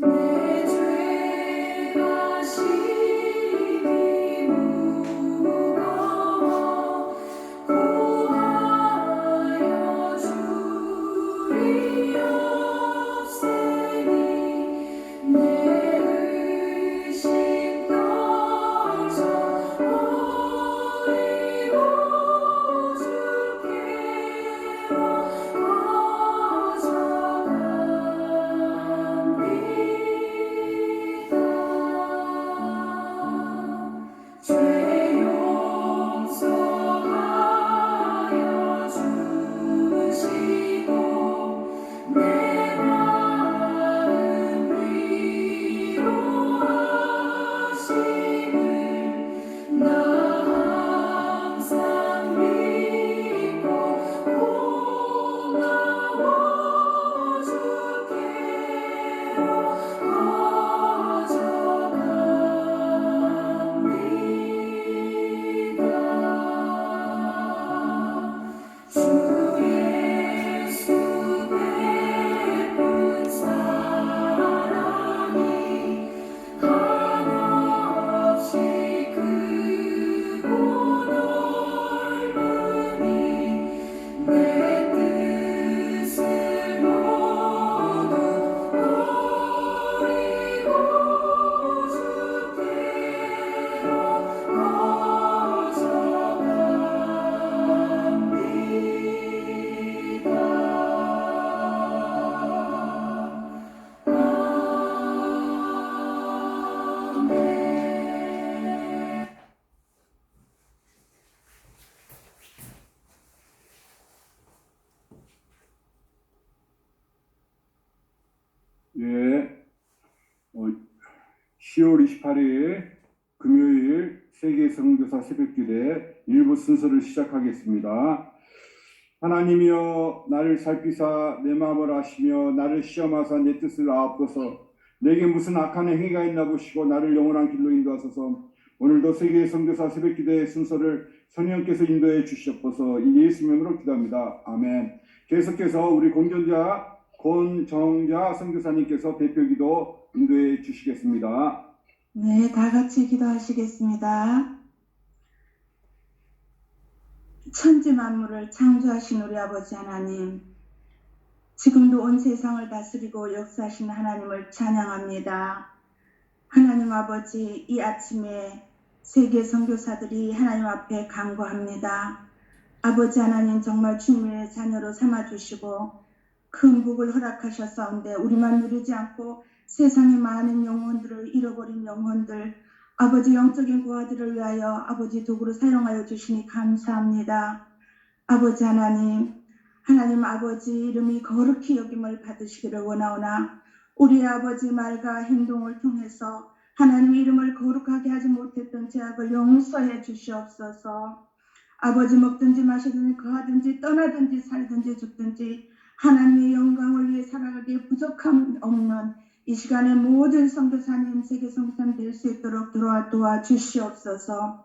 내 죄가 심히 무거워 고하여 주리 없으니 내 의심 떨쳐 버리고 주께로 거져갑니다. 죄 용서하여 주시고 내 마음 위로하심을 나 항상 믿고 고마워 주께로 거져갑니다. 주 예수 베푼 사랑이 한없이 크고 넓으니 내 뜻을 모두 버리고 주께로 거져갑니다. 예, 10월 28일 금요일 세계 선교사 새벽기도의 일부 순서를 시작하겠습니다. 하나님이여 나를 살피사 내 마음을 아시며 나를 시험하사 내 뜻을 아옵소서. 내게 무슨 악한 행위가 있나 보시고 나를 영원한 길로 인도하소서. 오늘도 세계 선교사 새벽기도의 순서를 성령께서 인도해 주시옵소서. 이 예수 이름으로 기도합니다. 아멘. 계속해서 우리 공전자 권정자 선교사님께서 대표기도 인도해 주시겠습니다. 네, 다 같이 기도하시겠습니다. 천지 만물을 창조하신 우리 아버지 하나님, 지금도 온 세상을 다스리고 역사하신 하나님을 찬양합니다. 하나님 아버지, 이 아침에 세계 선교사들이 하나님 앞에 간구합니다. 아버지 하나님, 정말 주님의 자녀로 삼아주시고 큰 복을 허락하셨사온데 우리만 누리지 않고 세상의 많은 영혼들을 잃어버린 영혼들, 아버지 영적인 고아들을 위하여 아버지 도구로 사용하여 주시니 감사합니다. 아버지 하나님, 하나님 아버지 이름이 거룩히 여김을 받으시기를 원하오나 우리 아버지 말과 행동을 통해서 하나님 이름을 거룩하게 하지 못했던 죄악을 용서해 주시옵소서. 아버지 먹든지 마시든지 거하든지 떠나든지 살든지 죽든지 하나님의 영광을 위해 살아가기에 부족함 없는 이 시간에 모든 선교사님, 세계 선교사님 될 수 있도록 도와주시옵소서.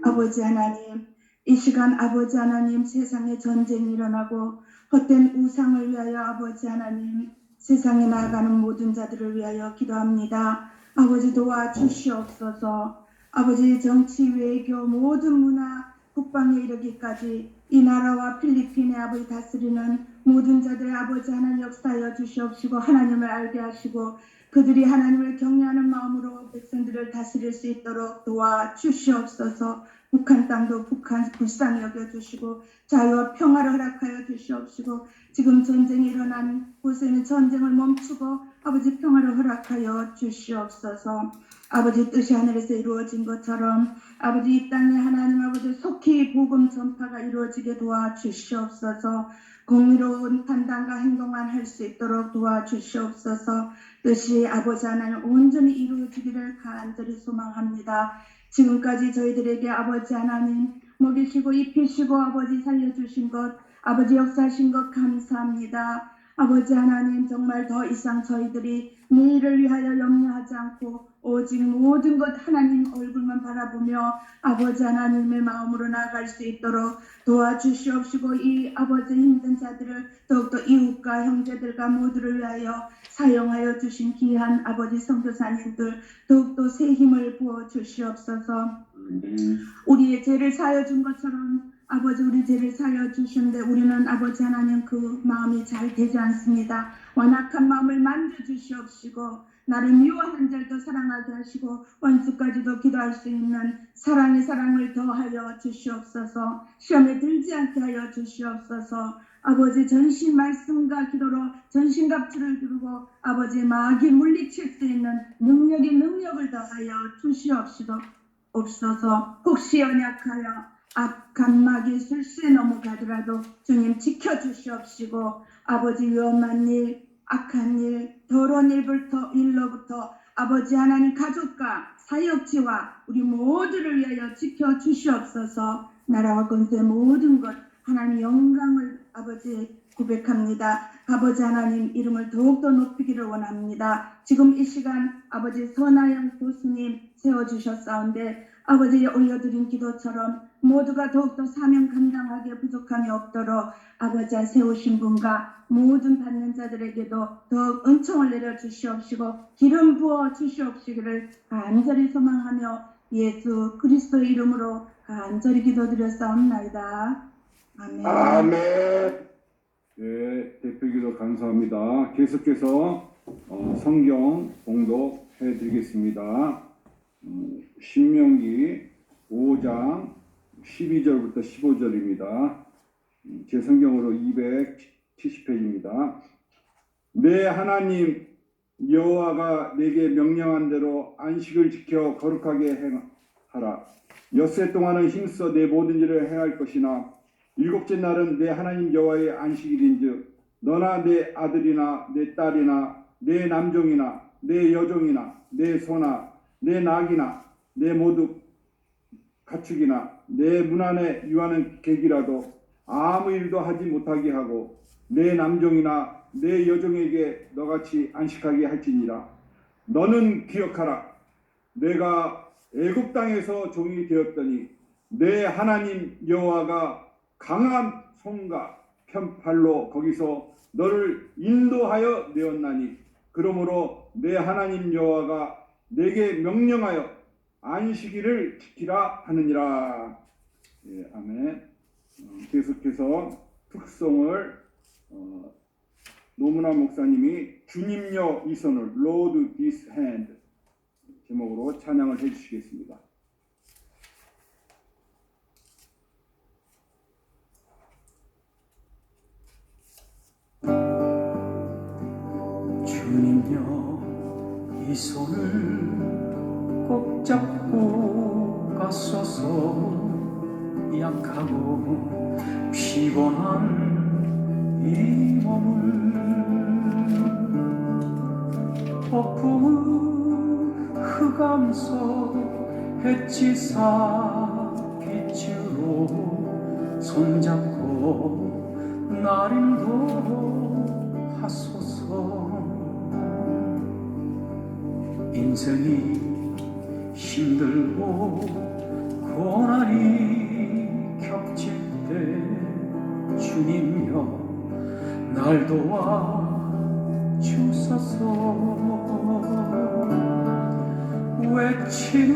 아버지 하나님, 이 시간 아버지 하나님 세상에 전쟁이 일어나고 헛된 우상을 위하여 아버지 하나님 세상에 나아가는 모든 자들을 위하여 기도합니다. 아버지 도와주시옵소서. 아버지 정치, 외교, 모든 문화, 국방에 이르기까지 이 나라와 필리핀의 아버지 다스리는 모든 자들의 아버지 하나님 역사하여 주시옵시고 하나님을 알게 하시고 그들이 하나님을 경외하는 마음으로 백성들을 다스릴 수 있도록 도와주시옵소서. 북한 땅도 북한 불쌍히 여겨주시고 자유와 평화를 허락하여 주시옵시고 지금 전쟁이 일어난 곳에는 전쟁을 멈추고 아버지 평화를 허락하여 주시옵소서. 아버지 뜻이 하늘에서 이루어진 것처럼 아버지 이 땅에 하나님 아버지 속히 복음 전파가 이루어지게 도와주시옵소서. 공의로운 판단과 행동만 할 수 있도록 도와주시옵소서. 뜻이 아버지 하나님 온전히 이루어지기를 간절히 소망합니다. 지금까지 저희들에게 아버지 하나님 먹이시고 입히시고 아버지 살려주신 것 아버지 역사하신 것 감사합니다. 아버지 하나님, 정말 더 이상 저희들이 내일을 위하여 염려하지 않고 오직 모든 것 하나님 얼굴만 바라보며 아버지 하나님의 마음으로 나아갈 수 있도록 도와주시옵시고, 이 아버지 힘든 자들을 더욱더 이웃과 형제들과 모두를 위하여 사용하여 주신 귀한 아버지 선교사님들 더욱더 새 힘을 부어 주시옵소서. 우리의 죄를 사하여 준 것처럼 아버지 우리 죄를 사하여 주시는데 우리는 아버지 하나님 그 마음이 잘 되지 않습니다. 완악한 마음을 만져주시옵시고 나를 미워한 자도 사랑하게 하시고 원수까지도 기도할 수 있는 사랑의 사랑을 더하여 주시옵소서. 시험에 들지 않게 하여 주시옵소서. 아버지 전신 말씀과 기도로 전신갑주를 두르고 아버지 마귀 물리칠 수 있는 능력을 더하여 주시옵소서. 혹시 연약하여 악한 마귀 술수에 넘어가더라도 주님 지켜주시옵시고 아버지 위험한 일, 악한 일, 더러운 일로부터 아버지 하나님 가족과 사역지와 우리 모두를 위하여 지켜주시옵소서. 나라와 권세 모든 것 하나님 영광을 아버지 고백합니다. 아버지 하나님 이름을 더욱더 높이기를 원합니다. 지금 이 시간 아버지 선하영 교수님 세워주셨사온데 아버지의 올려드린 기도처럼 모두가 더욱더 사명 감당하기에 부족함이 없도록 아버지가 세우신 분과 모든 받는 자들에게도 더욱 은총을 내려주시옵시고 기름 부어 주시옵시기를 간절히 소망하며 예수 그리스도의 이름으로 간절히 기도드렸사옵나이다. 아멘. 아멘. 네, 대표기도 감사합니다. 계속해서 성경 봉독해 드리겠습니다. 신명기 5장 12절부터 15절입니다. 제 성경으로 270페이지입니다. 내 하나님 여호와가 내게 명령한 대로 안식을 지켜 거룩하게 행하라. 엿새 동안은 힘써 내 모든 일을 행할 것이나 일곱째 날은 내 하나님 여호와의 안식일인즉 너나 내 아들이나 내 딸이나 내 남종이나 내 여종이나 내 소나 내 낙이나 내 모두 가축이나 내 문 안에 유하는 객이라도 아무 일도 하지 못하게 하고 내 남종이나 내 여종에게 너같이 안식하게 할지니라. 너는 기억하라. 내가 애굽 땅에서 종이 되었더니 내 하나님 여호와가 강한 손과 편팔로 거기서 너를 인도하여 내었나니 그러므로 내 하나님 여호와가 내게 명령하여 안식일을 지키라 하느니라. 예, 아멘. 계속해서 특송을 노문화 목사님이 주님여 이 손을 Lord this hand 제목으로 찬양을 해주시겠습니다. 주님여 이 손을 꼭 잡고 가소서. 약하고 피곤한 이 몸을 폭풍 흑암서 햇지사 빛으로 손잡고 날 인도하소서. 인생이 힘들고 고난이 겹칠 때 주님여 날 도와 주소서. 외치는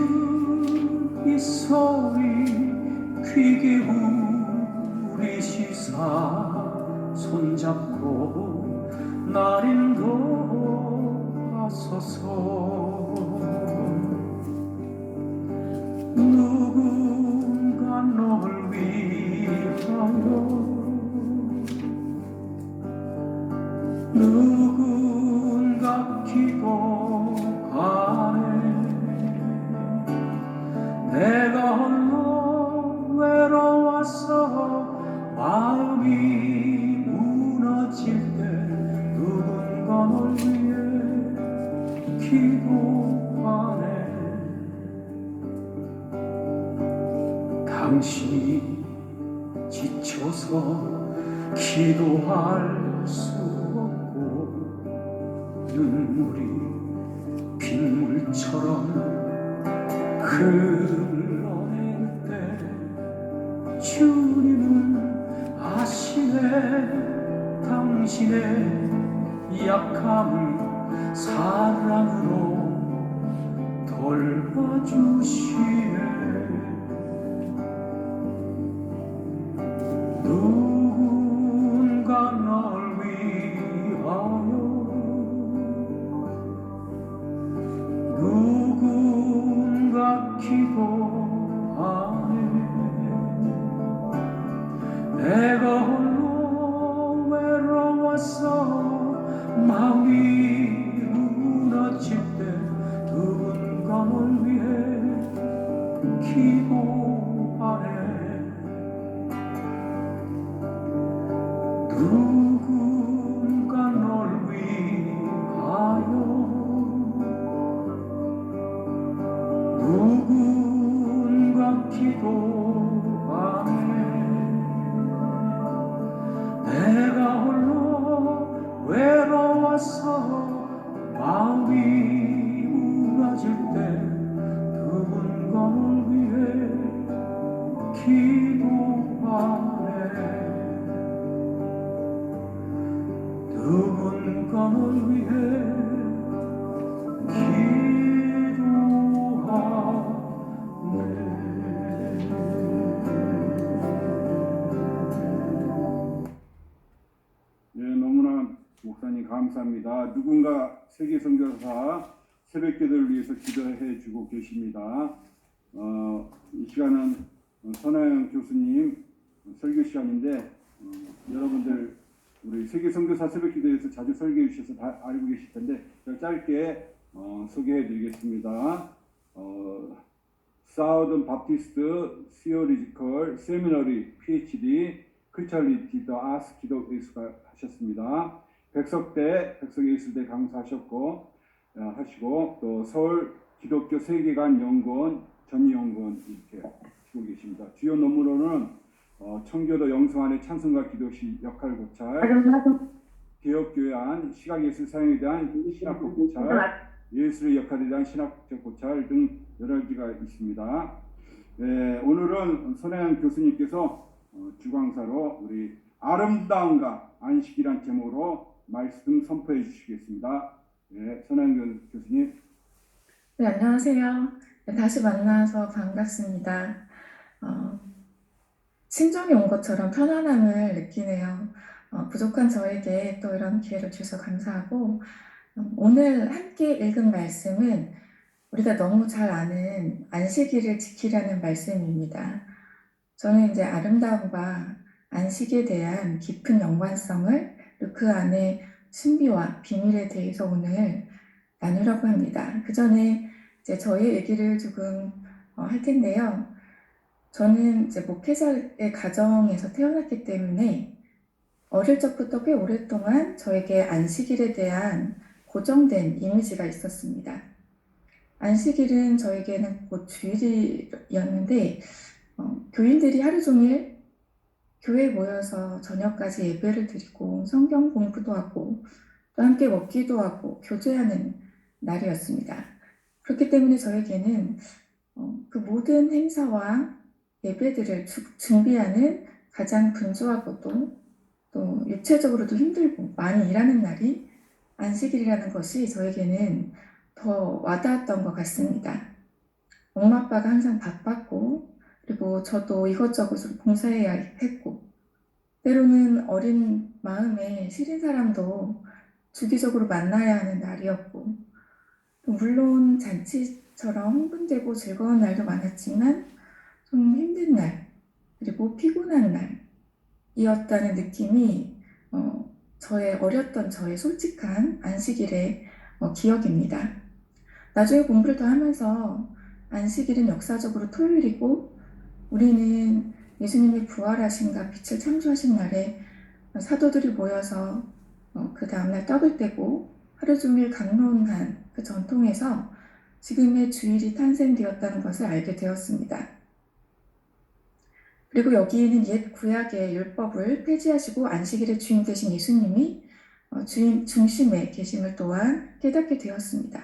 이 소리 귀 기울이시사 손잡고 날 인도하소서. 누군가 널 위하여 누군가 기도하네. 내가 홀로 외로워서 마음이 무너질 때 누군가 널 위해 기도하네. 당신이 지쳐서 기도할 수 눈물이 빗물처럼 흘러낼 때 주님은 아시네 당신의 약함을 사랑으로 돌봐주시네. 누군가 널 위하여 누군가 기도하네. 내가 홀로 외로웠어 마음이 무너질 때 누군가 널 위해 기도하네. 누군가 널 위하여 누군가 기도하네. 내가 홀로 외로워서 마음이 무너질 때 누군가 널 위해 기도하네. 누군가 널 위해 네, 너무나 목사님 감사합니다. 누군가 세계 선교사 새벽 기도를 위해서 기도해 주고 계십니다. 이 시간은 선하영 교수님 설교 시간인데 여러분들 우리 세계 선교사 새벽 기도에서 자주 설교해 주셔서 다 알고 계실 텐데 제가 짧게 소개해 드리겠습니다. 사우던 바프티스트 시오리지컬 세미너리 PhD 크리스천리티 더 아스 기도 예수가 하셨습니다. 백석예술대 강사하셨고 하시고 또 서울 기독교 세계관 연구원 전연구원 이렇게 하시고 계십니다. 주요 논문으로는 청교도 영성안의 찬송가 기도시 역할 고찰, 개혁교회 안 시각예술 사용에 대한 신학적 고찰, 예술의 역할에 대한 신학적 고찰 등 여러 가지가 있습니다. 네, 오늘은 손혜영 교수님께서 주강사로 우리 아름다움과 안식이란 제목으로 말씀 선포해 주시겠습니다. 네, 손혜영 교수님. 네, 안녕하세요. 네, 다시 만나서 반갑습니다. 친정이 온 것처럼 편안함을 느끼네요. 부족한 저에게 또 이런 기회를 주셔서 감사하고, 오늘 함께 읽은 말씀은 우리가 너무 잘 아는 안식일을 지키라는 말씀입니다. 저는 이제 아름다움과 안식에 대한 깊은 연관성을 그리고 그 안에 신비와 비밀에 대해서 오늘 나누려고 합니다. 그 전에 이제 저의 얘기를 조금 할 텐데요. 저는 이제 목회자의 가정에서 태어났기 때문에 어릴 적부터 꽤 오랫동안 저에게 안식일에 대한 고정된 이미지가 있었습니다. 안식일은 저에게는 곧 주일이었는데 교인들이 하루 종일 교회에 모여서 저녁까지 예배를 드리고 성경 공부도 하고 또 함께 먹기도 하고 교제하는 날이었습니다. 그렇기 때문에 저에게는 그 모든 행사와 예배들을 준비하는 가장 분주하고도 또 육체적으로도 힘들고 많이 일하는 날이 안식일이라는 것이 저에게는 더 와닿았던 것 같습니다. 엄마 아빠가 항상 바빴고 그리고 저도 이것저것을 봉사해야 했고 때로는 어린 마음에 시린 사람도 주기적으로 만나야 하는 날이었고 또 물론 잔치처럼 흥분되고 즐거운 날도 많았지만 좀 힘든 날 그리고 피곤한 날이었다는 느낌이 저의 어렸던 저의 솔직한 안식일의 기억입니다. 나중에 공부를 더 하면서 안식일은 역사적으로 토요일이고 우리는 예수님이 부활하신가 빛을 창조하신 날에 사도들이 모여서 그 다음날 떡을 떼고 하루 종일 강론한 그 전통에서 지금의 주일이 탄생되었다는 것을 알게 되었습니다. 그리고 여기에는 옛 구약의 율법을 폐지하시고 안식일의 주인 되신 예수님이 주인 중심에 계심을 또한 깨닫게 되었습니다.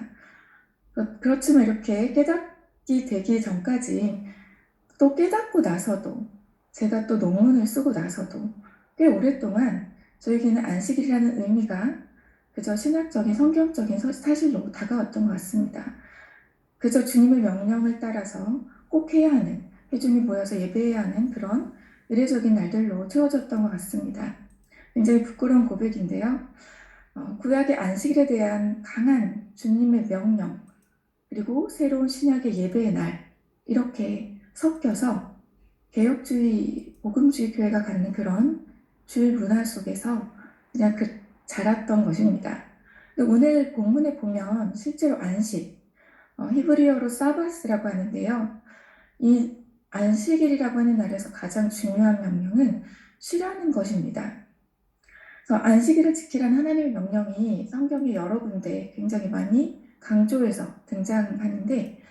그렇지만 이렇게 깨닫기 되기 전까지 또 깨닫고 나서도 제가 또 논문을 쓰고 나서도 꽤 오랫동안 저에게는 안식일이라는 의미가 그저 신학적인 성경적인 사실로 다가왔던 것 같습니다. 그저 주님의 명령을 따라서 꼭 해야 하는, 회중이 모여서 예배해야 하는 그런 의례적인 날들로 채워졌던 것 같습니다. 굉장히 부끄러운 고백인데요. 구약의 안식일에 대한 강한 주님의 명령, 그리고 새로운 신약의 예배의 날, 이렇게 섞여서 개혁주의, 복음주의 교회가 갖는 그런 주일 문화 속에서 그냥 자랐던 것입니다. 오늘 본문에 보면 실제로 안식, 히브리어로 사바스라고 하는데요. 이 안식일이라고 하는 날에서 가장 중요한 명령은 쉬라는 것입니다. 그래서 안식일을 지키라는 하나님의 명령이 성경에 여러 군데 굉장히 많이 강조해서 등장하는데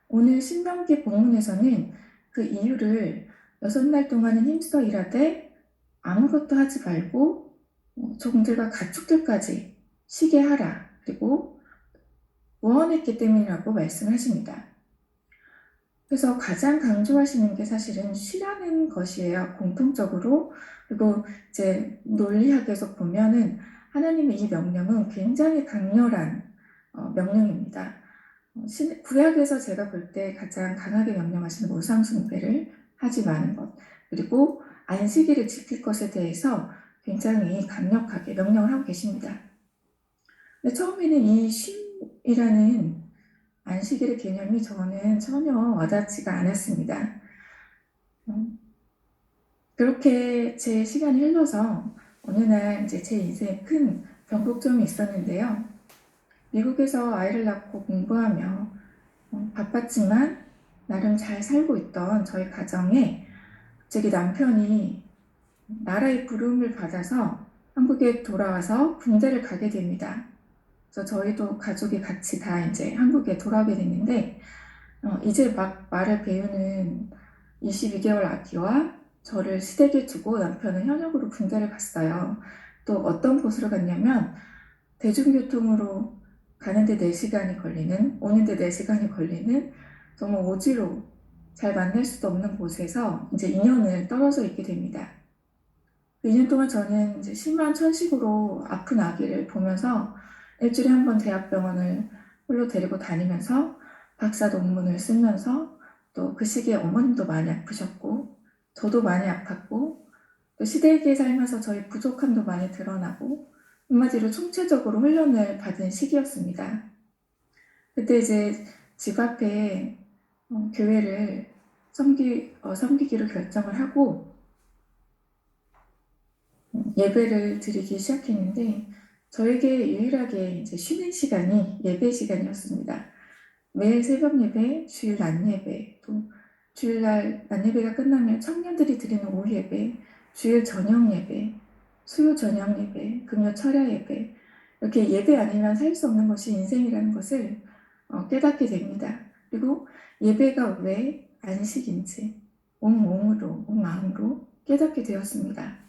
오늘 신명기 본문에서는 그 이유를 6날 동안은 힘써 일하되 아무것도 하지 말고 종들과 가축들까지 쉬게 하라. 그리고 원했기 때문이라고 말씀하십니다. 그래서 가장 강조하시는 게 사실은 쉬라는 것이에요. 공통적으로. 그리고 이제 논리학에서 보면은 하나님의 이 명령은 굉장히 강렬한 명령입니다. 구약에서 제가 볼 때 가장 강하게 명령하시는 우상숭배를 하지 마는 것, 그리고 안식일을 지킬 것에 대해서 굉장히 강력하게 명령을 하고 계십니다. 근데 처음에는 이 쉼이라는 안식일의 개념이 저는 전혀 와닿지가 않았습니다. 그렇게 제 시간이 흘러서 어느 날 이제 제 인생에 큰 변곡점이 있었는데요. 미국에서 아이를 낳고 공부하며 바빴지만 나름 잘 살고 있던 저희 가정에 갑자기 남편이 나라의 부름을 받아서 한국에 돌아와서 군대를 가게 됩니다. 그래서 저희도 가족이 같이 다 이제 한국에 돌아오게 됐는데 이제 막 말을 배우는 22개월 아기와 저를 시댁에 두고 남편은 현역으로 군대를 갔어요. 또 어떤 곳으로 갔냐면 대중교통으로 가는데 4시간이 걸리는, 오는데 4시간이 걸리는 정말 오지로 잘 만날 수도 없는 곳에서 이제 2년을 떨어져 있게 됩니다. 그 2년 동안 저는 이제 심한 천식으로 아픈 아기를 보면서 일주일에 한 번 대학병원을 홀로 데리고 다니면서 박사 논문을 쓰면서 또 그 시기에 어머님도 많이 아프셨고 저도 많이 아팠고 또 시댁에 살면서 저희 부족함도 많이 드러나고 한마디로 총체적으로 훈련을 받은 시기였습니다. 그때 이제 집 앞에 교회를 섬기기로 결정을 하고 예배를 드리기 시작했는데 저에게 유일하게 이제 쉬는 시간이 예배 시간이었습니다. 매일 새벽 예배, 주일 낮 예배, 또 주일날 낮 예배가 끝나면 청년들이 드리는 오후 예배, 주일 저녁 예배, 수요 저녁 예배, 금요 철야 예배, 이렇게 예배 아니면 살 수 없는 것이 인생이라는 것을 깨닫게 됩니다. 그리고 예배가 왜 안식인지 온 몸으로, 온 마음으로 깨닫게 되었습니다.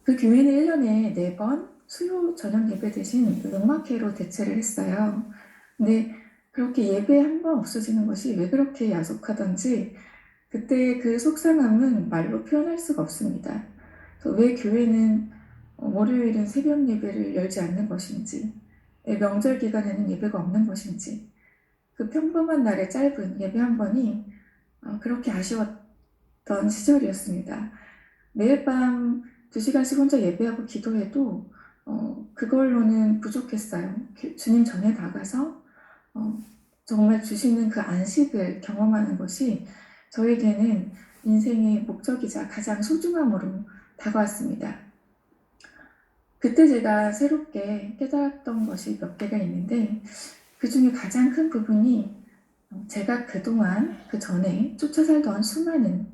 그 교회는 1년에 4번 수요 저녁 예배 대신 음악회로 대체를 했어요. 근데 그렇게 예배 한 번 없어지는 것이 왜 그렇게 야속하던지 그때 그 속상함은 말로 표현할 수가 없습니다. 왜 교회는 월요일은 새벽 예배를 열지 않는 것인지, 왜 명절 기간에는 예배가 없는 것인지, 그 평범한 날의 짧은 예배 한 번이 그렇게 아쉬웠던 시절이었습니다. 매일 밤 2시간씩 혼자 예배하고 기도해도 그걸로는 부족했어요. 주님 전에 나가서 정말 주시는 그 안식을 경험하는 것이 저에게는 인생의 목적이자 가장 소중함으로 다가왔습니다. 그때 제가 새롭게 깨달았던 것이 몇 개가 있는데 그 중에 가장 큰 부분이 제가 그동안 그 전에 쫓아 살던 수많은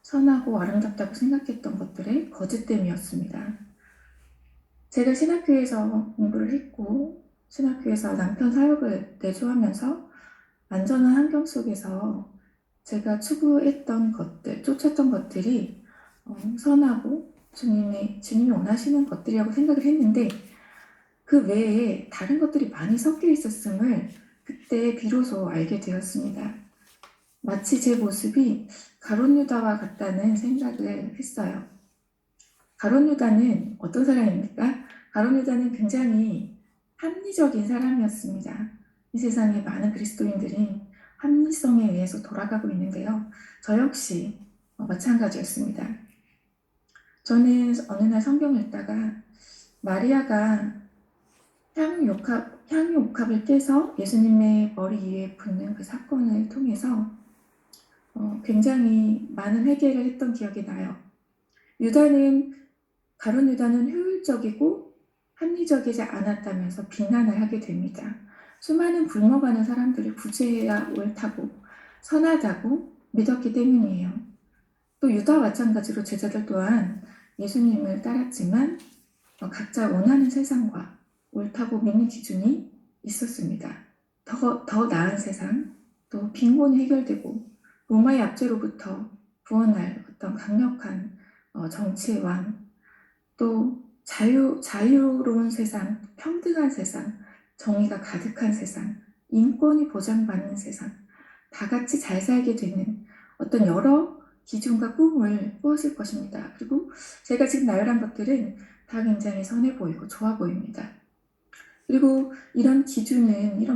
선하고 아름답다고 생각했던 것들의 거짓됨이었습니다. 제가 신학교에서 공부를 했고 신학교에서 남편 사역을 내조하면서 안전한 환경 속에서 제가 추구했던 것들, 쫓았던 것들이 선하고 주님이 원하시는 것들이라고 생각을 했는데 그 외에 다른 것들이 많이 섞여 있었음을 그때 비로소 알게 되었습니다. 마치 제 모습이 가룟 유다와 같다는 생각을 했어요. 가룟 유다는 어떤 사람입니까? 가룟 유다는 굉장히 합리적인 사람이었습니다. 이 세상의 많은 그리스도인들이 합리성에 의해서 돌아가고 있는데요. 저 역시 마찬가지였습니다. 저는 어느 날 성경을 읽다가 마리아가 향유 옥합을 깨서 예수님의 머리 위에 붓는 그 사건을 통해서 굉장히 많은 회개를 했던 기억이 나요. 가룟 유다는 효율적이고 합리적이지 않았다면서 비난을 하게 됩니다. 수많은 굶어가는 사람들을 구제해야 옳다고 선하다고 믿었기 때문이에요. 또 유다와 마찬가지로 제자들 또한 예수님을 따랐지만 각자 원하는 세상과 옳다고 믿는 기준이 있었습니다. 더 나은 세상, 또 빈곤이 해결되고 로마의 압제로부터 구원할 어떤 강력한 정치의 왕, 또 자유로운 세상, 평등한 세상, 정의가 가득한 세상, 인권이 보장받는 세상, 다 같이 잘 살게 되는 어떤 여러 기준과 꿈을 꾸었을 것입니다. 그리고 제가 지금 나열한 것들은 다 굉장히 선해 보이고 좋아 보입니다. 그리고 이런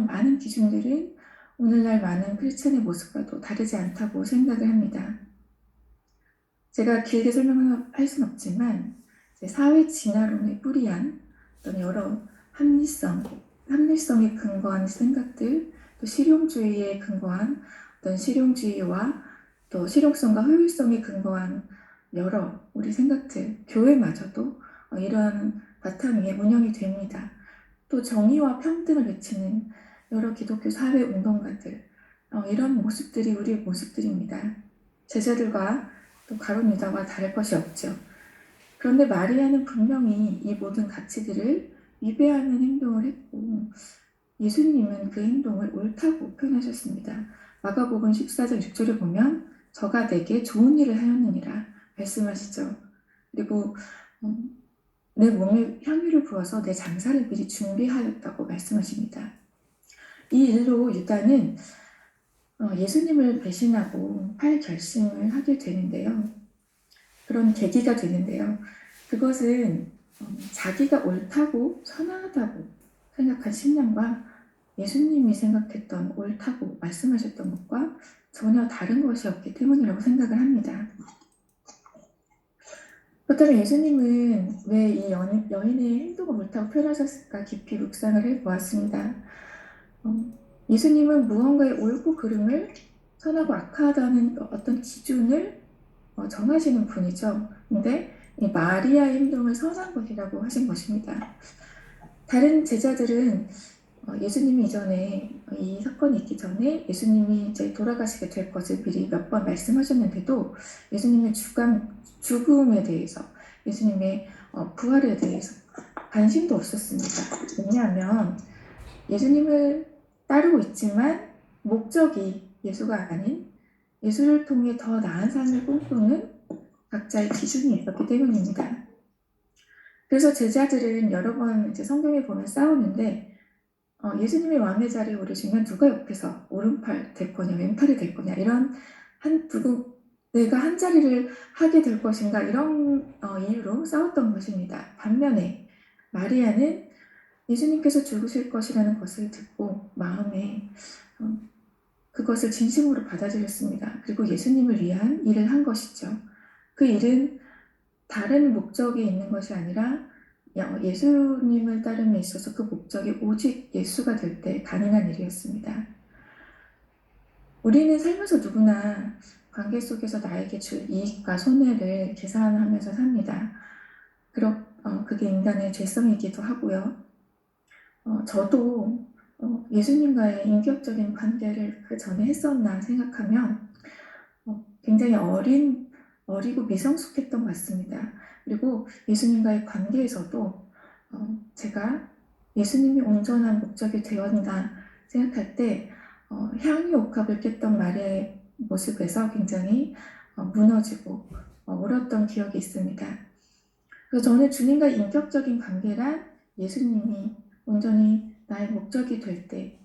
많은 기준들은 오늘날 많은 크리스찬의 모습과도 다르지 않다고 생각을 합니다. 제가 길게 설명할 수는 없지만 사회 진화론에 뿌리한 어떤 여러 합리성에 근거한 생각들, 또 실용주의에 근거한 어떤 실용주의와 또 실용성과 효율성에 근거한 여러 우리 생각들, 교회마저도 이러한 바탕 위에 운영이 됩니다. 또 정의와 평등을 외치는 여러 기독교 사회 운동가들, 이런 모습들이 우리의 모습들입니다. 제자들과 또 가룟 유다와 다를 것이 없죠. 그런데 마리아는 분명히 이 모든 가치들을 위배하는 행동을 했고 예수님은 그 행동을 옳다고 표현하셨습니다. 마가복음 14장 6절에 보면 저가 내게 좋은 일을 하였느니라 말씀하시죠. 그리고 내 몸에 향유를 부어서 내 장사를 미리 준비하였다고 말씀하십니다. 이 일로 유다는 예수님을 배신하고 할 결심을 하게 되는데요. 그런 계기가 되는데요. 그것은 자기가 옳다고 선하다고 생각한 신념과 예수님이 생각했던 옳다고 말씀하셨던 것과 전혀 다른 것이었기 때문이라고 생각을 합니다. 그렇다면 예수님은 왜 이 여인의 행동을 옳다고 표현하셨을까 깊이 묵상을 해보았습니다. 예수님은 무언가의 옳고 그름을 선하고 악하다는 어떤 기준을 정하시는 분이죠. 근데 이 마리아의 행동을 선한 것이라고 하신 것입니다. 다른 제자들은 예수님이 이전에 이 사건이 있기 전에 예수님이 이제 돌아가시게 될 것을 미리 몇 번 말씀하셨는데도 예수님의 죽음에 대해서 예수님의 부활에 대해서 관심도 없었습니다. 왜냐하면 예수님을 따르고 있지만 목적이 예수가 아닌 예수를 통해 더 나은 삶을 꿈꾸는 각자의 기준이 있었기 때문입니다. 그래서 제자들은 여러 번 이제 성경에 보면 싸우는데 예수님이 왕의 자리에 오르시면 누가 옆에서 오른팔 될 거냐 왼팔이 될 거냐 이런 내가 한 자리를 하게 될 것인가 이런 이유로 싸웠던 것입니다. 반면에 마리아는 예수님께서 죽으실 것이라는 것을 듣고 마음에 그것을 진심으로 받아들였습니다. 그리고 예수님을 위한 일을 한 것이죠. 그 일은 다른 목적이 있는 것이 아니라 예수님을 따름에 있어서 그 목적이 오직 예수가 될 때 가능한 일이었습니다. 우리는 살면서 누구나 관계 속에서 나에게 줄 이익과 손해를 계산하면서 삽니다. 그게 인간의 죄성이기도 하고요. 저도 예수님과의 인격적인 관계를 그 전에 했었나 생각하면 굉장히 어리고 미성숙했던 것 같습니다. 그리고 예수님과의 관계에서도 제가 예수님이 온전한 목적이 되었나 생각할 때 향유 옥합을 깼던 마리아의 모습에서 굉장히 무너지고 울었던 기억이 있습니다. 그래서 저는 주님과 인격적인 관계란 예수님이 온전히 나의 목적이 될 때,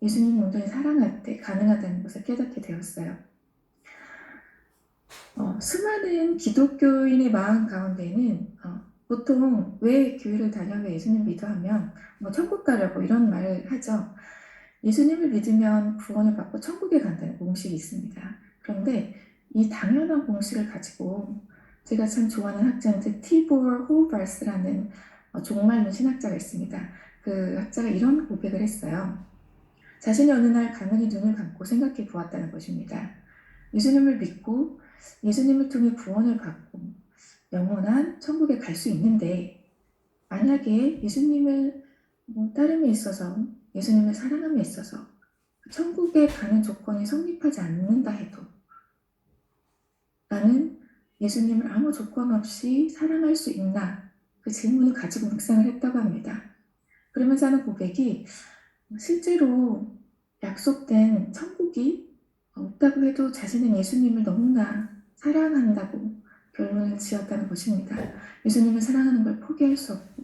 예수님을 온전히 사랑할 때 가능하다는 것을 깨닫게 되었어요. 수많은 기독교인의 마음 가운데는 보통 왜 교회를 다녀, 왜 예수님 믿어 하면 천국 가려고 이런 말을 하죠. 예수님을 믿으면 구원을 받고 천국에 간다는 공식이 있습니다. 그런데 이 당연한 공식을 가지고 제가 참 좋아하는 학자인데 티보어 호바스라는 종말론 신학자가 있습니다. 그 학자가 이런 고백을 했어요. 자신이 어느 날 가만히 눈을 감고 생각해 보았다는 것입니다. 예수님을 믿고 예수님을 통해 구원을 받고 영원한 천국에 갈 수 있는데, 만약에 예수님을 따름에 있어서, 예수님을 사랑함에 있어서 천국에 가는 조건이 성립하지 않는다 해도 나는 예수님을 아무 조건 없이 사랑할 수 있나? 그 질문을 가지고 묵상을 했다고 합니다. 그러면서 하는 고백이 실제로 약속된 천국이 없다고 해도 자신은 예수님을 너무나 사랑한다고 결론을 지었다는 것입니다. 예수님을 사랑하는 걸 포기할 수 없고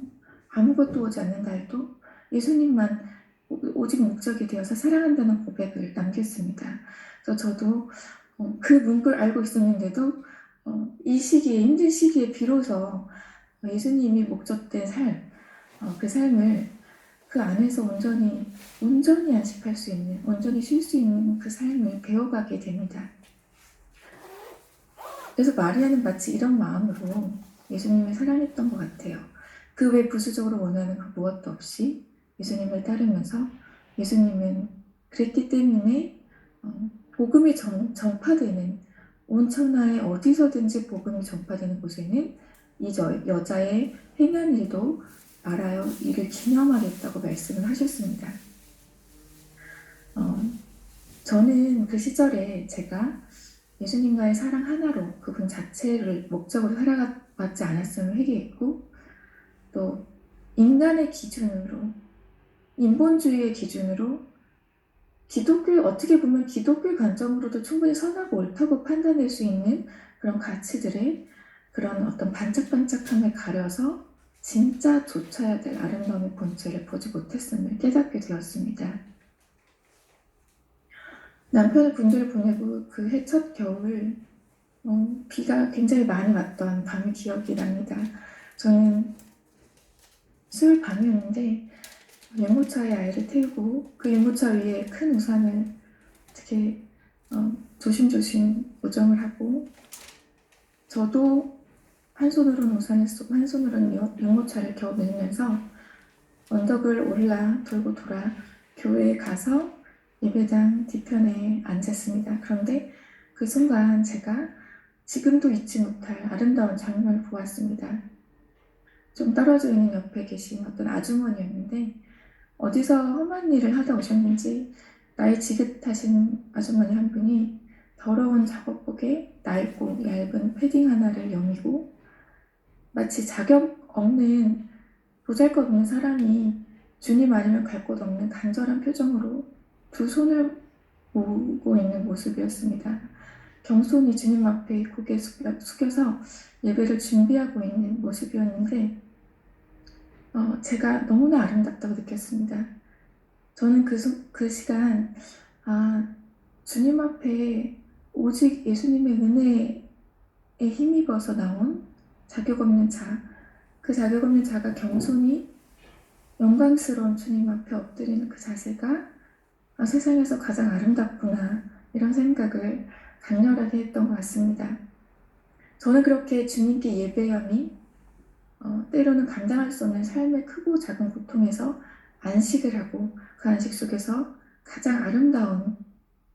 아무것도 오지 않는다 해도 예수님만 오직 목적이 되어서 사랑한다는 고백을 남겼습니다. 그래서 저도 그 문구를 알고 있었는데도 이 시기에, 힘든 시기에 비로소 예수님이 목적된 삶, 그 삶을 그 안에서 온전히 안식할 수 있는, 온전히 쉴 수 있는 그 삶을 배워가게 됩니다. 그래서 마리아는 마치 이런 마음으로 예수님을 사랑했던 것 같아요. 그 외 부수적으로 원하는 그 무엇도 없이 예수님을 따르면서 예수님은 그랬기 때문에 복음이 전파되는, 온 천하에 어디서든지 복음이 전파되는 곳에는 이 여자의 행한 일도 알아요. 이를 기념하겠다고 말씀을 하셨습니다. 저는 그 시절에 제가 예수님과의 사랑 하나로 그분 자체를 목적으로 살아가지 않았음을 회개했고, 또 인간의 기준으로, 인본주의의 기준으로 어떻게 보면 기독교 관점으로도 충분히 선하고 옳다고 판단할 수 있는 그런 가치들의 그런 어떤 반짝반짝함을 가려서 진짜 좇아야 될 아름다움의 본질을 보지 못했음을 깨닫게 되었습니다. 남편을 군대를 보내고 그 해 첫 겨울 비가 굉장히 많이 왔던 밤이 기억이 납니다. 저는 수요일 밤이었는데 유모차에 아이를 태우고 그 유모차 위에 큰 우산을 어떻게 조심조심 고정을 하고, 저도 한 손으로는 우산을 쓰고 한 손으로는 유모차를 겨우 밀면서 언덕을 올라 돌고 돌아 교회에 가서 예배당 뒤편에 앉았습니다. 그런데 그 순간 제가 지금도 잊지 못할 아름다운 장면을 보았습니다. 좀 떨어져 있는 옆에 계신 어떤 아주머니였는데 어디서 험한 일을 하다 오셨는지 나이 지긋하신 아주머니 한 분이 더러운 작업복에 낡고 얇은 패딩 하나를 여미고 마치 자격 없는, 보잘것없는 사람이 주님 아니면 갈 곳 없는 간절한 표정으로 두 손을 모으고 있는 모습이었습니다. 겸손히 주님 앞에 고개 숙여서 예배를 준비하고 있는 모습이었는데 제가 너무나 아름답다고 느꼈습니다. 저는 그 시간 주님 앞에 오직 예수님의 은혜에 힘입어서 나온 자격 없는 자, 그 자격 없는 자가 겸손히 영광스러운 주님 앞에 엎드리는 그 자세가 세상에서 가장 아름답구나, 이런 생각을 강렬하게 했던 것 같습니다. 저는 그렇게 주님께 예배함이 때로는 감당할 수 없는 삶의 크고 작은 고통에서 안식을 하고 그 안식 속에서 가장 아름다운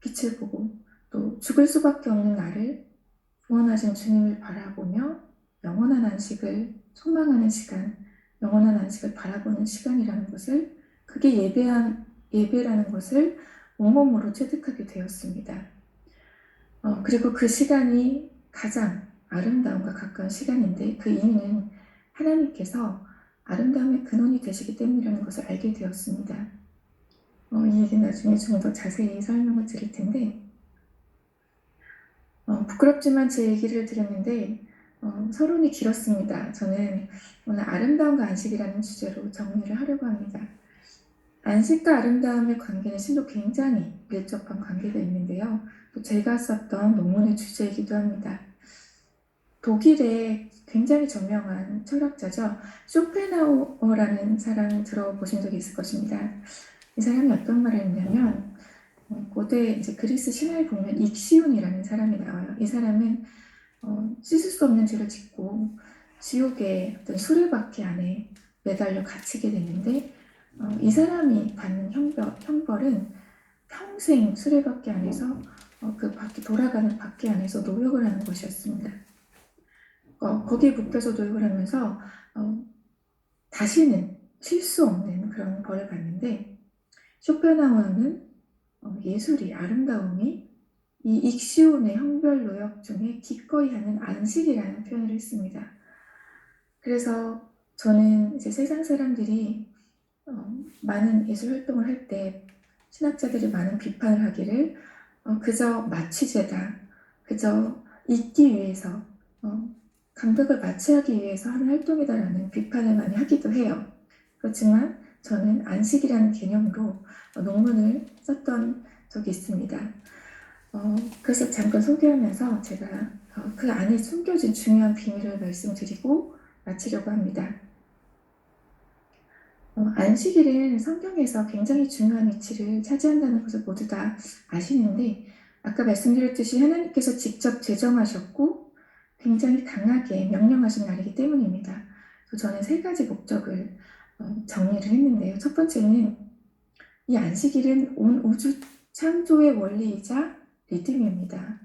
빛을 보고 또 죽을 수밖에 없는 나를 구원하신 주님을 바라보며 영원한 안식을 소망하는 시간, 영원한 안식을 바라보는 시간이라는 것을, 그게 예배라는 것을 온몸으로 체득하게 되었습니다. 그리고 그 시간이 가장 아름다움과 가까운 시간인데 그 이유는 하나님께서 아름다움의 근원이 되시기 때문이라는 것을 알게 되었습니다. 이 얘기는 나중에 좀 더 자세히 설명을 드릴 텐데 부끄럽지만 제 얘기를 들었는데 서론이 길었습니다. 저는 오늘 아름다움과 안식이라는 주제로 정리를 하려고 합니다. 안식과 아름다움의 관계는 실로 굉장히 밀접한 관계가 있는데요. 또 제가 썼던 논문의 주제이기도 합니다. 독일의 굉장히 저명한 철학자죠. 쇼펜하우어라는 사람 들어보신 적이 있을 것입니다. 이 사람이 어떤 말을 했냐면 고대 이제 그리스 신화에 보면 익시온이라는 사람이 나와요. 이 사람은 씻을 수 없는 죄를 짓고 지옥의 어떤 수레바퀴 안에 매달려 갇히게 됐는데 이 사람이 받는 형벌은 평생 수레바퀴 안에서 그 바퀴 돌아가는 바퀴 안에서 노역을 하는 것이었습니다. 거기에 묶여서 노역을 하면서 다시는 쉴 수 없는 그런 벌을 받는데 쇼펜하우어는 예술이 아름다움이 이 익시온의 형별 노역 중에 기꺼이 하는 안식이라는 표현을 했습니다. 그래서 저는 이제 세상 사람들이 많은 예술 활동을 할 때 신학자들이 많은 비판을 하기를 그저 마취제다, 그저 잊기 위해서 감각을 마취하기 위해서 하는 활동이다라는 비판을 많이 하기도 해요. 그렇지만 저는 안식이라는 개념으로 논문을 썼던 적이 있습니다. 그래서 잠깐 소개하면서 제가 그 안에 숨겨진 중요한 비밀을 말씀드리고 마치려고 합니다. 안식일은 성경에서 굉장히 중요한 위치를 차지한다는 것을 모두 다 아시는데 아까 말씀드렸듯이 하나님께서 직접 제정하셨고 굉장히 강하게 명령하신 날이기 때문입니다. 저는 3가지 목적을 정리를 했는데요. 첫 번째는 이 안식일은 온 우주 창조의 원리이자 리듬입니다.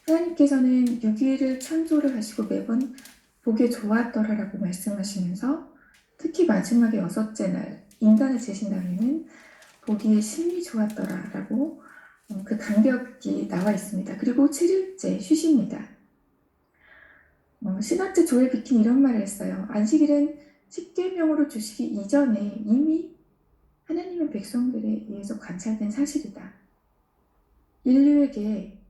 하나님께서는 6일을 창조를 하시고 매번 보기 좋았더라라고 말씀하시면서 특히 마지막에 6째 날 인간을 재신 날에는 보기에 심히 좋았더라라고 그 간격이 나와 있습니다. 그리고 7일째 쉬십니다. 신학자 조엘 비킨 이런 말을 했어요. 안식일은 십계명으로 주시기 이전에 이미 하나님의 백성들에 의해서 관찰된 사실이다. 인류에게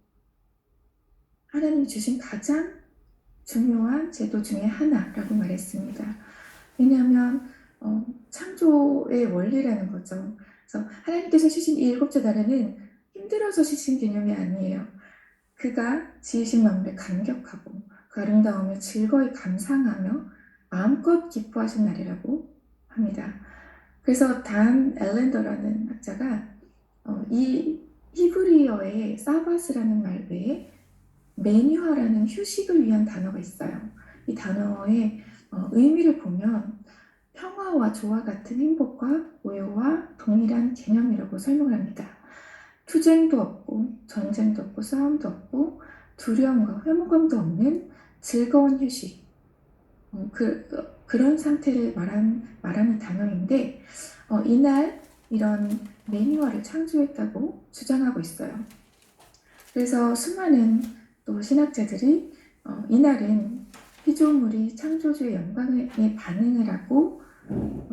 하나님이 주신 가장 중요한 제도 중에 하나라고 말했습니다. 왜냐하면 창조의 원리라는 거죠. 그래서 하나님께서 쉬신 이 7째 날에는 힘들어서 쉬신 개념이 아니에요. 그가 지으신 만물에 감격하고 그 아름다움을 즐거이 감상하며 마음껏 기뻐하신 날이라고 합니다. 그래서 단 엘렌더라는 학자가 이 히브리어의 사바스라는 말 외에 매뉴아라는 휴식을 위한 단어가 있어요. 이 단어의 의미를 보면 평화와 조화 같은 행복과 오요와 동일한 개념이라고 설명을 합니다. 투쟁도 없고 전쟁도 없고 싸움도 없고 두려움과 회무감도 없는 즐거운 휴식, 그런 상태를 말하는 단어인데 이날 이런 매뉴얼을 창조했다고 주장하고 있어요. 그래서 수많은 또 신학자들이 이날은 피조물이 창조주의 영광에 반응을 하고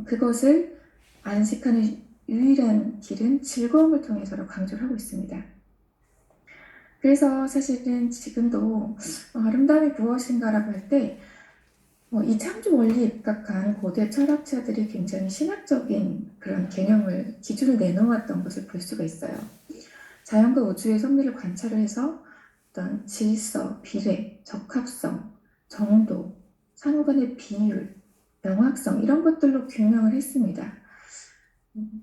그것을 안식하는 유일한 길은 즐거움을 통해서로 강조를 하고 있습니다. 그래서 사실은 지금도 아름다움이 무엇인가라고 할 때 이 창조 원리에 입각한 고대 철학자들이 굉장히 신학적인 그런 개념을 기준을 내놓았던 것을 볼 수가 있어요. 자연과 우주의 섭리를 관찰을 해서 어떤 질서, 비례, 적합성, 정도, 상호 간의 비율, 명확성 이런 것들로 규명을 했습니다.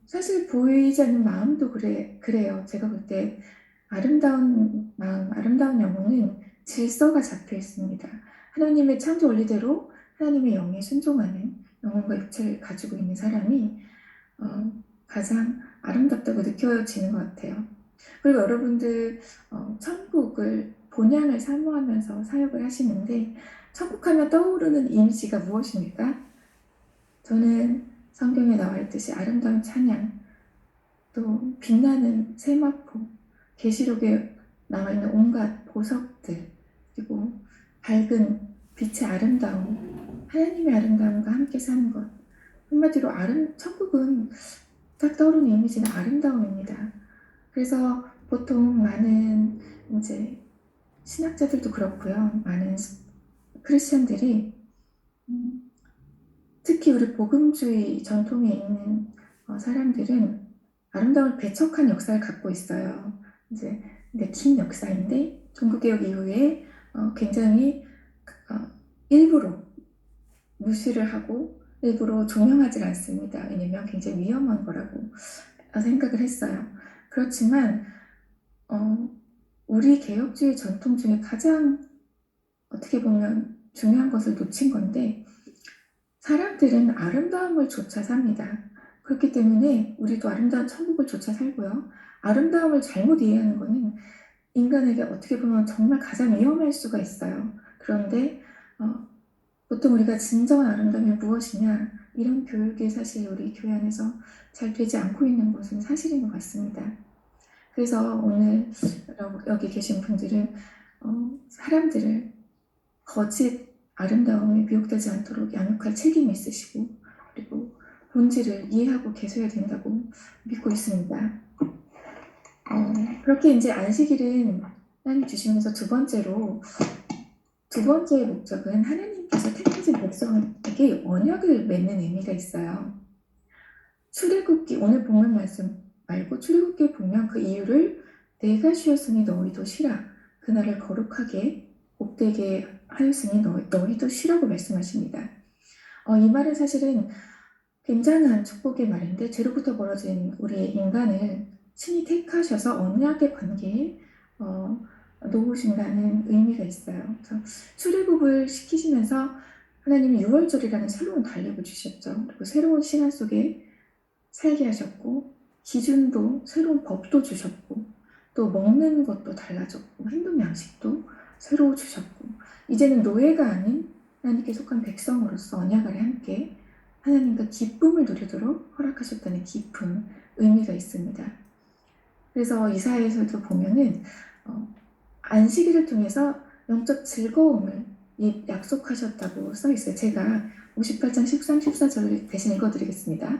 사실 보이지 않는 마음도 그래요. 제가 볼 때 아름다운 마음, 아름다운 영혼은 질서가 잡혀 있습니다. 하나님의 창조 원리대로 하나님의 영에 순종하는 영혼과 육체를 가지고 있는 사람이 가장 아름답다고 느껴지는 것 같아요. 그리고 여러분들 천국을 본향을 사모하면서 사역을 하시는데 천국 하면 떠오르는 이미지가 무엇입니까? 저는 성경에 나와 있듯이 아름다운 찬양, 또 빛나는 세마포, 계시록에 나와 있는 온갖 보석들, 그리고 밝은 빛의 아름다움, 하나님의 아름다움과 함께 사는 것. 한마디로 천국은 딱 떠오르는 이미지는 아름다움입니다. 그래서 보통 많은 이제 신학자들도 그렇고요. 많은 크리스천들이 특히 우리 복음주의 전통에 있는 사람들은 아름다움을 배척한 역사를 갖고 있어요. 이제 근데 긴 역사인데 종교개혁 이후에 굉장히 일부러 무시를 하고 일부러 조명하지 않습니다. 왜냐면 굉장히 위험한 거라고 생각을 했어요. 그렇지만 우리 개혁주의 전통 중에 가장 어떻게 보면 중요한 것을 놓친 건데 사람들은 아름다움을 조차 삽니다. 그렇기 때문에 우리도 아름다운 천국을 조차 살고요. 아름다움을 잘못 이해하는 것은 인간에게 어떻게 보면 정말 가장 위험할 수가 있어요. 그런데 보통 우리가 진정한 아름다움이 무엇이냐 이런 교육이 사실 우리 교회 안에서 잘 되지 않고 있는 것은 사실인 것 같습니다. 그래서 오늘 여기 계신 분들은 사람들을 거짓 아름다움에 미혹되지 않도록 양육할 책임이 있으시고 그리고 본질을 이해하고 계셔야 된다고 믿고 있습니다. 그렇게 이제 안식일은 하나님 주시면서 두 번째 목적은 하나님께서 택하신 백성에게 언약을 맺는 의미가 있어요. 출애굽기 오늘 본문 말씀 말고 출애굽기에 보면 그 이유를 내가 쉬었으니 너희도 쉬라 그날을 거룩하게 복되게 하였으니 너희도 쉬라고 말씀하십니다. 이 말은 사실은 굉장한 축복의 말인데 죄로부터 벌어진 우리 인간을 신이 택하셔서 언약의 관계에 놓으신다는 의미가 있어요. 그래서 출애굽을 시키시면서 하나님이 유월절이라는 새로운 달력을 주셨죠. 그리고 새로운 시간 속에 살게 하셨고 기준도 새로운 법도 주셨고 또 먹는 것도 달라졌고 행동 양식도 새로 주셨고 이제는 노예가 아닌 하나님께 속한 백성으로서 언약 아래 함께 하나님과 기쁨을 누리도록 허락하셨다는 깊은 의미가 있습니다. 그래서 이사야에서도 보면은 안식일을 통해서 영적 즐거움을 약속하셨다고 써 있어요. 제가 58장 13, 14절을 대신 읽어드리겠습니다.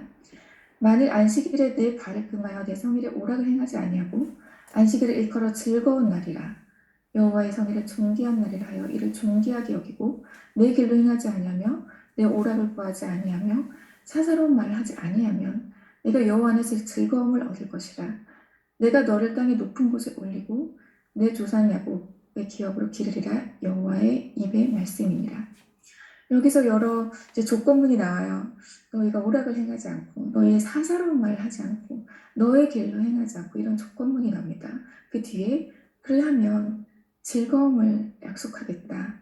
만일 안식일에 내 발을 금하여 내 성일에 오락을 행하지 아니하고 안식일을 일컬어 즐거운 날이라 여호와의 성일을 존귀한 날이라 하여 이를 존귀하게 여기고 내 길로 행하지 아니하며 내 오락을 구하지 아니하며 사사로운 말을 하지 아니하면 내가 여호와 안에서 즐거움을 얻을 것이라. 내가 너를 땅의 높은 곳에 올리고 내 조상 야곱의 기업으로 기르리라 여호와의 입의 말씀이니라. 여기서 여러 이제 조건문이 나와요. 너희가 오락을 행하지 않고 너희의 사사로운 말을 하지 않고 너의 길로 행하지 않고 이런 조건문이 나옵니다. 그 뒤에 그를 하면 즐거움을 약속하겠다.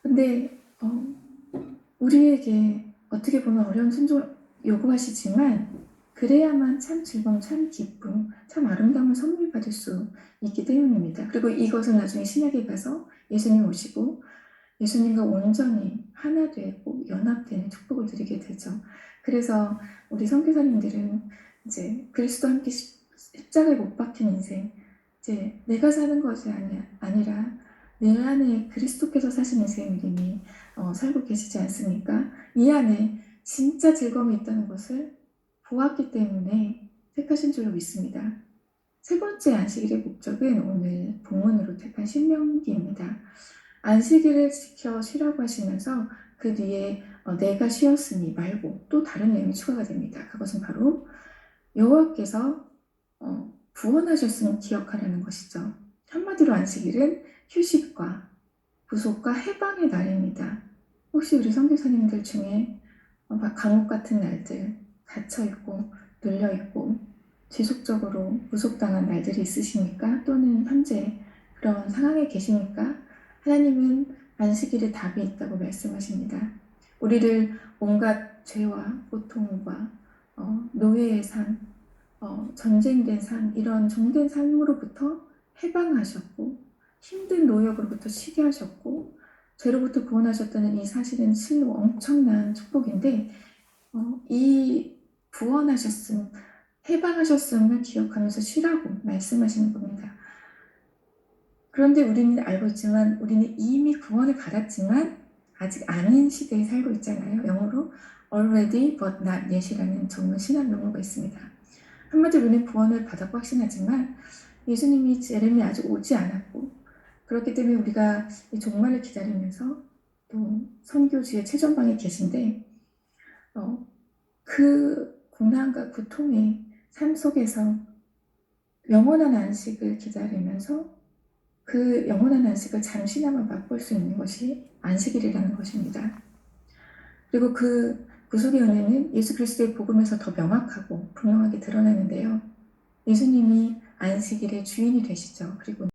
근데 우리에게 어떻게 보면 어려운 순종을 요구하시지만 그래야만 참 즐거움, 참 기쁨, 참 아름다움을 선물 받을 수 있기 때문입니다. 그리고 이것은 나중에 신약에 가서 예수님 오시고 예수님과 온전히 하나 되고 연합되는 축복을 드리게 되죠. 그래서 우리 선교사님들은 이제 그리스도와 함께 십자가에 못 박힌 인생, 이제 내가 사는 것이 아니라 내 안에 그리스도께서 사신 인생을 이미 살고 계시지 않습니까? 이 안에 진짜 즐거움이 있다는 것을 보았기 때문에 택하신 줄로 믿습니다. 세 번째 안식일의 목적은 오늘 본문으로 택한 신명기입니다. 안식일을 지켜 쉬라고 하시면서 그 뒤에 내가 쉬었으니 말고 또 다른 내용이 추가가 됩니다. 그것은 바로 여호와께서 구원하셨음을 기억하라는 것이죠. 한마디로 안식일은 휴식과 부속과 해방의 날입니다. 혹시 우리 선교사님들 중에 감옥 같은 날들, 갇혀있고 눌려있고 지속적으로 구속당한 날들이 있으십니까? 또는 현재 그런 상황에 계십니까? 하나님은 안식일에 답이 있다고 말씀하십니다. 우리를 온갖 죄와 고통과 노예의 삶, 전쟁된 삶, 이런 종된 삶으로부터 해방하셨고 힘든 노역으로부터 쉬게 하셨고 죄로부터 구원하셨다는 이 사실은 실로 엄청난 축복인데 이 구원하셨음, 해방하셨음을 기억하면서 쉬라고 말씀하시는 겁니다. 그런데 우리는 알고 있지만 우리는 이미 구원을 받았지만 아직 아닌 시대에 살고 있잖아요. 영어로 already but not yet이라는 전문 신학 용어가 있습니다. 한마디로 우리는 구원을 받았고 확신하지만 예수님이 예рем이 아직 오지 않았고 그렇기 때문에 우리가 이 종말을 기다리면서 또 선교지의 최전방에 계신데 그 고난과 고통의 삶 속에서 영원한 안식을 기다리면서 그 영원한 안식을 잠시나마 맛볼 수 있는 것이 안식일이라는 것입니다. 그리고 그 구속의 은혜는 예수 그리스도의 복음에서 더 명확하고 분명하게 드러나는데요. 예수님이 안식일의 주인이 되시죠. 그리고